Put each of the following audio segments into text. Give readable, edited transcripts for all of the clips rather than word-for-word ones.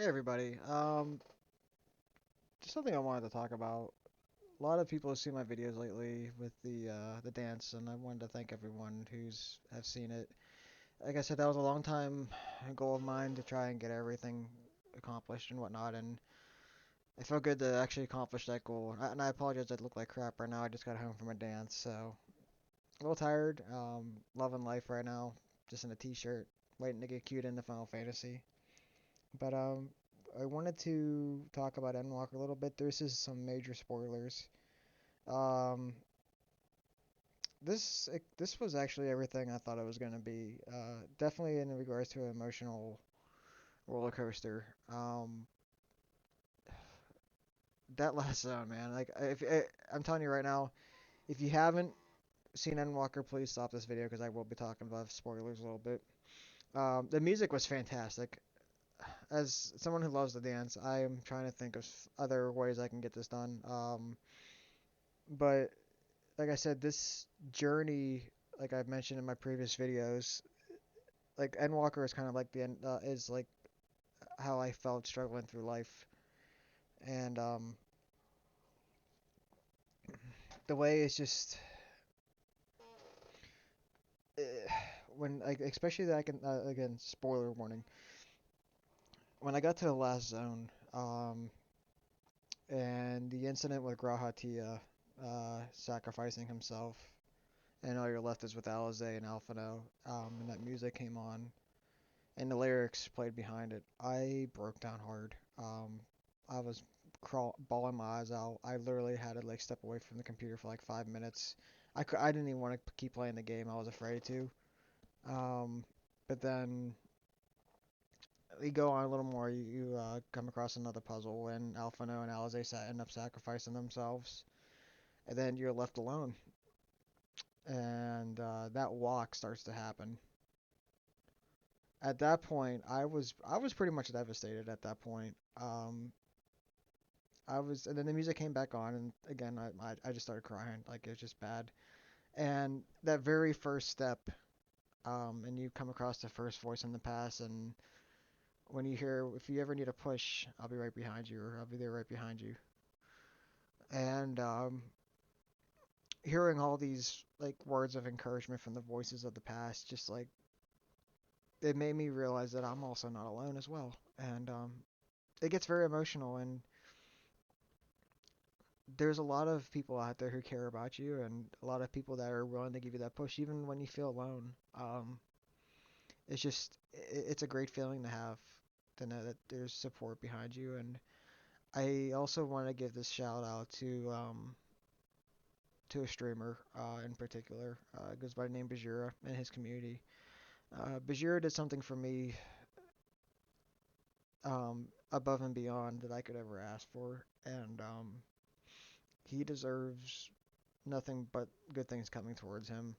Hey everybody. Just something I wanted to talk about. A lot of people have seen my videos lately with the dance, and I wanted to thank everyone who's have seen it. Like I said, that was a long time goal of mine to try and get everything accomplished and whatnot, and it felt good to actually accomplish that goal. And I apologize, I look like crap right now. I just got home from a dance, so a little tired. Loving life right now, just in a t-shirt, waiting to get queued into Final Fantasy. But I wanted to talk about Endwalker a little bit. This is some major spoilers. Um, this was actually everything I thought it was gonna be. Definitely in regards to an emotional roller coaster. That last zone, man. Like, I'm telling you right now, if you haven't seen Endwalker, please stop this video because I will be talking about spoilers a little bit. The music was fantastic. As someone who loves to dance, I am trying to think of other ways I can get this done. But like I said, this journey, like I've mentioned in my previous videos, like Endwalker is kind of like the end, is like how I felt struggling through life, and the way it's just uh, when like especially that I can again spoiler warning when I got to the last zone, and the incident with Grahatia sacrificing himself, and all you're left is with Alize and Alphino, and that music came on and the lyrics played behind it, I broke down hard. I was bawling my eyes out. I literally had to like step away from the computer for like 5 minutes. I didn't even want to keep playing the game. I was afraid to. Um, but then you go on a little more. You come across another puzzle, and Alphino and Alize end up sacrificing themselves, and then you're left alone. And that walk starts to happen. At that point, I was pretty much devastated at that point. And then the music came back on, and again, I just started crying. Like, it was just bad. And that very first step, and you come across the first voice in the past, and when you hear, if you ever need a push, I'll be right behind you, or I'll be there right behind you. And hearing all these, like, words of encouragement from the voices of the past, just like, it made me realize that I'm also not alone as well. And it gets very emotional, and there's a lot of people out there who care about you and a lot of people that are willing to give you that push even when you feel alone. It's just it's a great feeling to have to know that there's support behind you. And I also want to give this shout out to a streamer in particular. Goes by the name Bajheera and his community. Bajheera did something for me above and beyond that I could ever ask for, and he deserves nothing but good things coming towards him.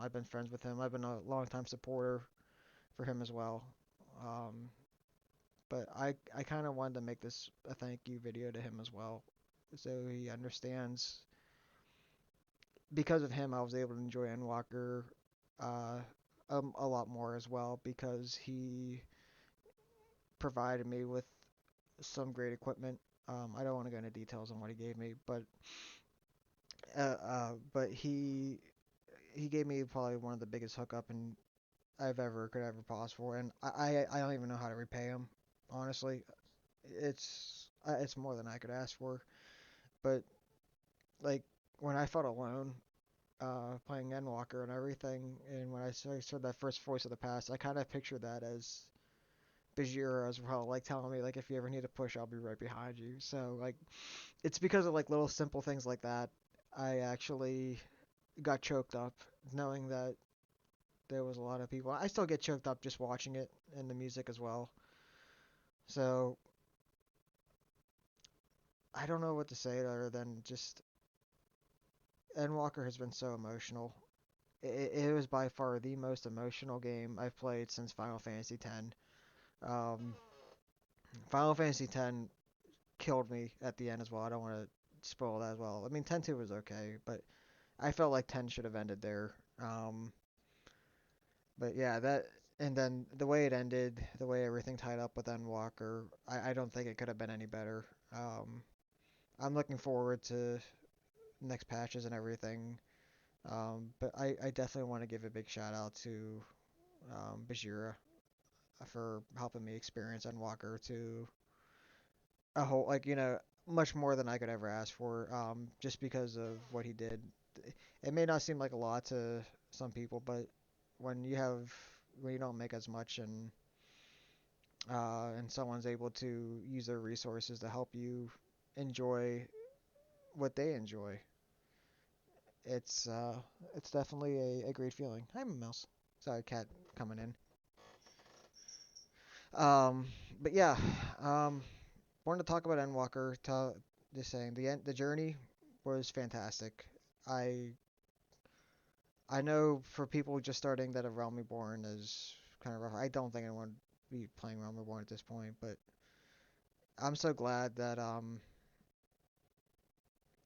I've been friends with him. I've been a longtime supporter for him as well. Um, but I kind of wanted to make this a thank you video to him as well, so he understands. Because of him, I was able to enjoy Endwalker uh, a lot more as well because he provided me with some great equipment. I don't want to go into details on what he gave me, but he gave me probably one of the biggest hookup and I've ever could ever pause for, and I don't even know how to repay him. Honestly, it's more than I could ask for. But like when I felt alone, playing Endwalker and everything, and when I saw that first voice of the past, I kind of pictured that as Bajheera as well, like telling me like if you ever need a push, I'll be right behind you. So like it's because of like little simple things like that, I actually got choked up knowing that there was a lot of people. I still get choked up just watching it and the music as well. So I don't know what to say other than just Endwalker has been so emotional. It was by far the most emotional game I've played since Final Fantasy X. Um, Final Fantasy X killed me at the end as well. I don't want to spoil that as well. I mean, 10-2 was okay, but I felt like 10 should have ended there. But yeah, that And then the way it ended, the way everything tied up with Endwalker, I don't think it could have been any better. I'm looking forward to next patches and everything. But I definitely want to give a big shout out to Bajheera for helping me experience Endwalker to a whole, like, much more than I could ever ask for, just because of what he did. It may not seem like a lot to some people, but when you have when you don't make as much and someone's able to use their resources to help you enjoy what they enjoy, it's uh, it's definitely a great feeling. Hi, mouse. Sorry, cat coming in. Um, but yeah, wanted to talk about Endwalker. Just saying the journey was fantastic. I I know for people just starting that a Realm Reborn is kind of rough. I don't think anyone would be playing Realm Reborn at this point, but I'm so glad that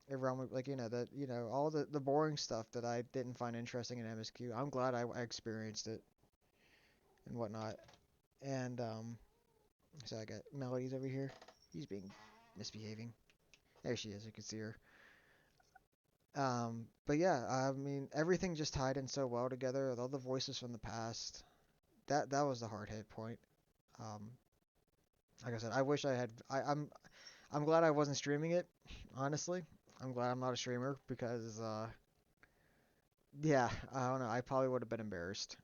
Realm, like, that all the boring stuff that I didn't find interesting in MSQ. I'm glad I experienced it and whatnot. And so I got Melody's over here. He's being misbehaving. There she is. You can see her. But yeah, I mean, everything just tied in so well together. With all the voices from the past. That was the hard hit point. Um, like I said, I wish I had. I'm glad I wasn't streaming it. Honestly, I'm glad I'm not a streamer because yeah, I don't know. I probably would have been embarrassed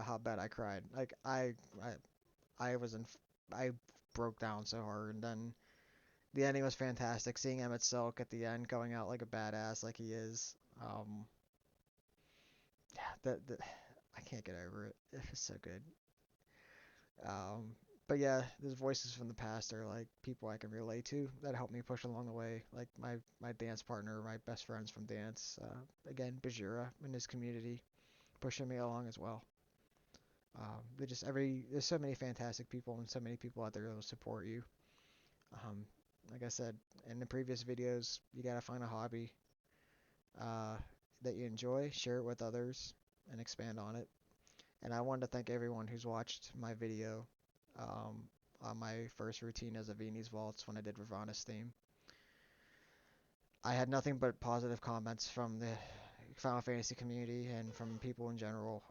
how bad I cried. Like I was in. I broke down so hard, and then the ending was fantastic. Seeing Emmett Silk at the end going out like a badass, like he is. Yeah, that I can't get over it. It's so good. Um, but yeah, those voices from the past are like people I can relate to that helped me push along the way. Like my dance partner, my best friends from dance. Again, Bajira and his community pushing me along as well. They just there's so many fantastic people and so many people out there that will support you. Um, like I said in the previous videos, you gotta find a hobby uh, that you enjoy, share it with others, and expand on it. And I wanted to thank everyone who's watched my video um, on my first routine as a Viennese Waltz when I did Ravana's theme. I had nothing but positive comments from the Final Fantasy community and from people in general.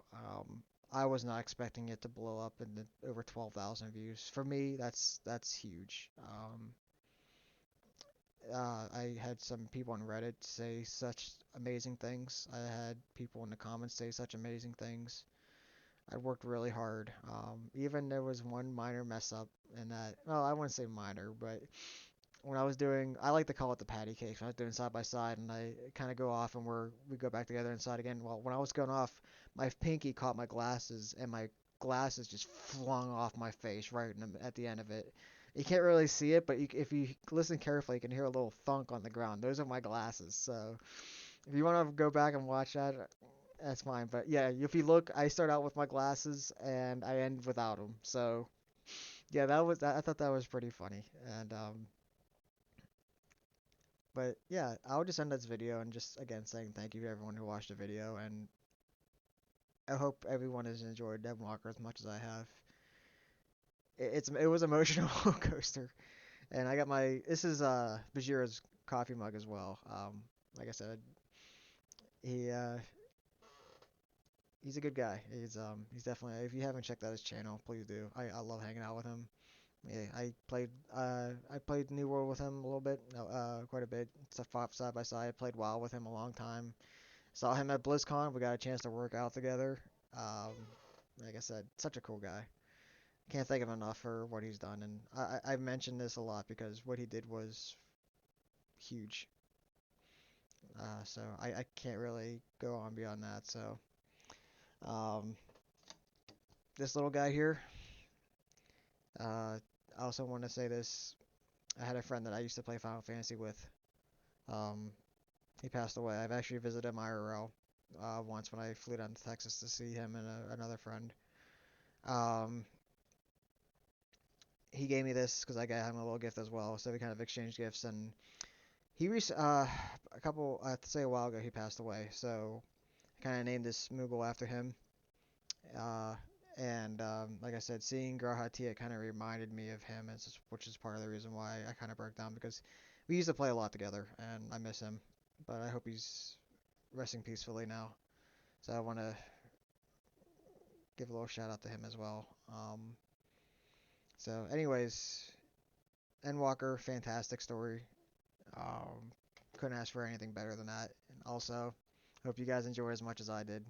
I was not expecting it to blow up in the over 12,000 views. For me, that's huge. I had some people on Reddit say such amazing things. I had people in the comments say such amazing things. I worked really hard. Even there was one minor mess up in that. Well, I wouldn't say minor, but when I was doing, I like to call it the patty cake. When I was doing side by side, and I kind of go off, and we go back together inside again. Well, when I was going off, my pinky caught my glasses, and my glasses just flung off my face right at the end of it. You can't really see it, but if you listen carefully, you can hear a little thunk on the ground. Those are my glasses. So if you want to go back and watch that, that's fine. But yeah, if you look, I start out with my glasses and I end without them. So yeah, I thought that was pretty funny. And but yeah, I'll just end this video and just again saying thank you to everyone who watched the video, and I hope everyone has enjoyed Dead Walker as much as I have. It was emotional roller coaster, and I got this is Bajira's coffee mug as well. Like I said, he he's a good guy. He's definitely, if you haven't checked out his channel, please do. I love hanging out with him. Yeah, I played New World with him a little bit, no, quite a bit. Stuff side by side. I played WoW with him a long time. Saw him at BlizzCon. We got a chance to work out together. Um, like I said, such a cool guy. Can't thank him enough for what he's done. And I've mentioned this a lot because what he did was huge. So I can't really go on beyond that. So um, this little guy here. I also want to say this. I had a friend that I used to play Final Fantasy with. Um, he passed away. I've actually visited him IRL once when I flew down to Texas to see him and another friend. Um, he gave me this because I got him a little gift as well, so we kind of exchanged gifts. And a couple, I have to say a while ago, he passed away. So I kind of named this Moogle after him. Uh, and like I said, seeing Grahatia kind of reminded me of him, which is part of the reason why I kind of broke down because we used to play a lot together, and I miss him. But I hope he's resting peacefully now. So I want to give a little shout out to him as well. Anyways, Endwalker, fantastic story. Um, couldn't ask for anything better than that. And also, hope you guys enjoy as much as I did.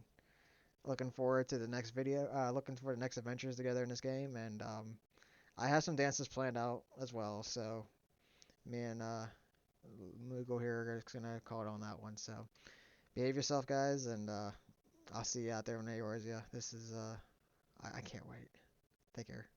Looking forward to the next video. Looking for the next adventures together in this game, and I have some dances planned out as well. So me and Mugo here are just gonna call it on that one. So behave yourself, guys, and I'll see you out there in Eorzea. This is I can't wait. Take care.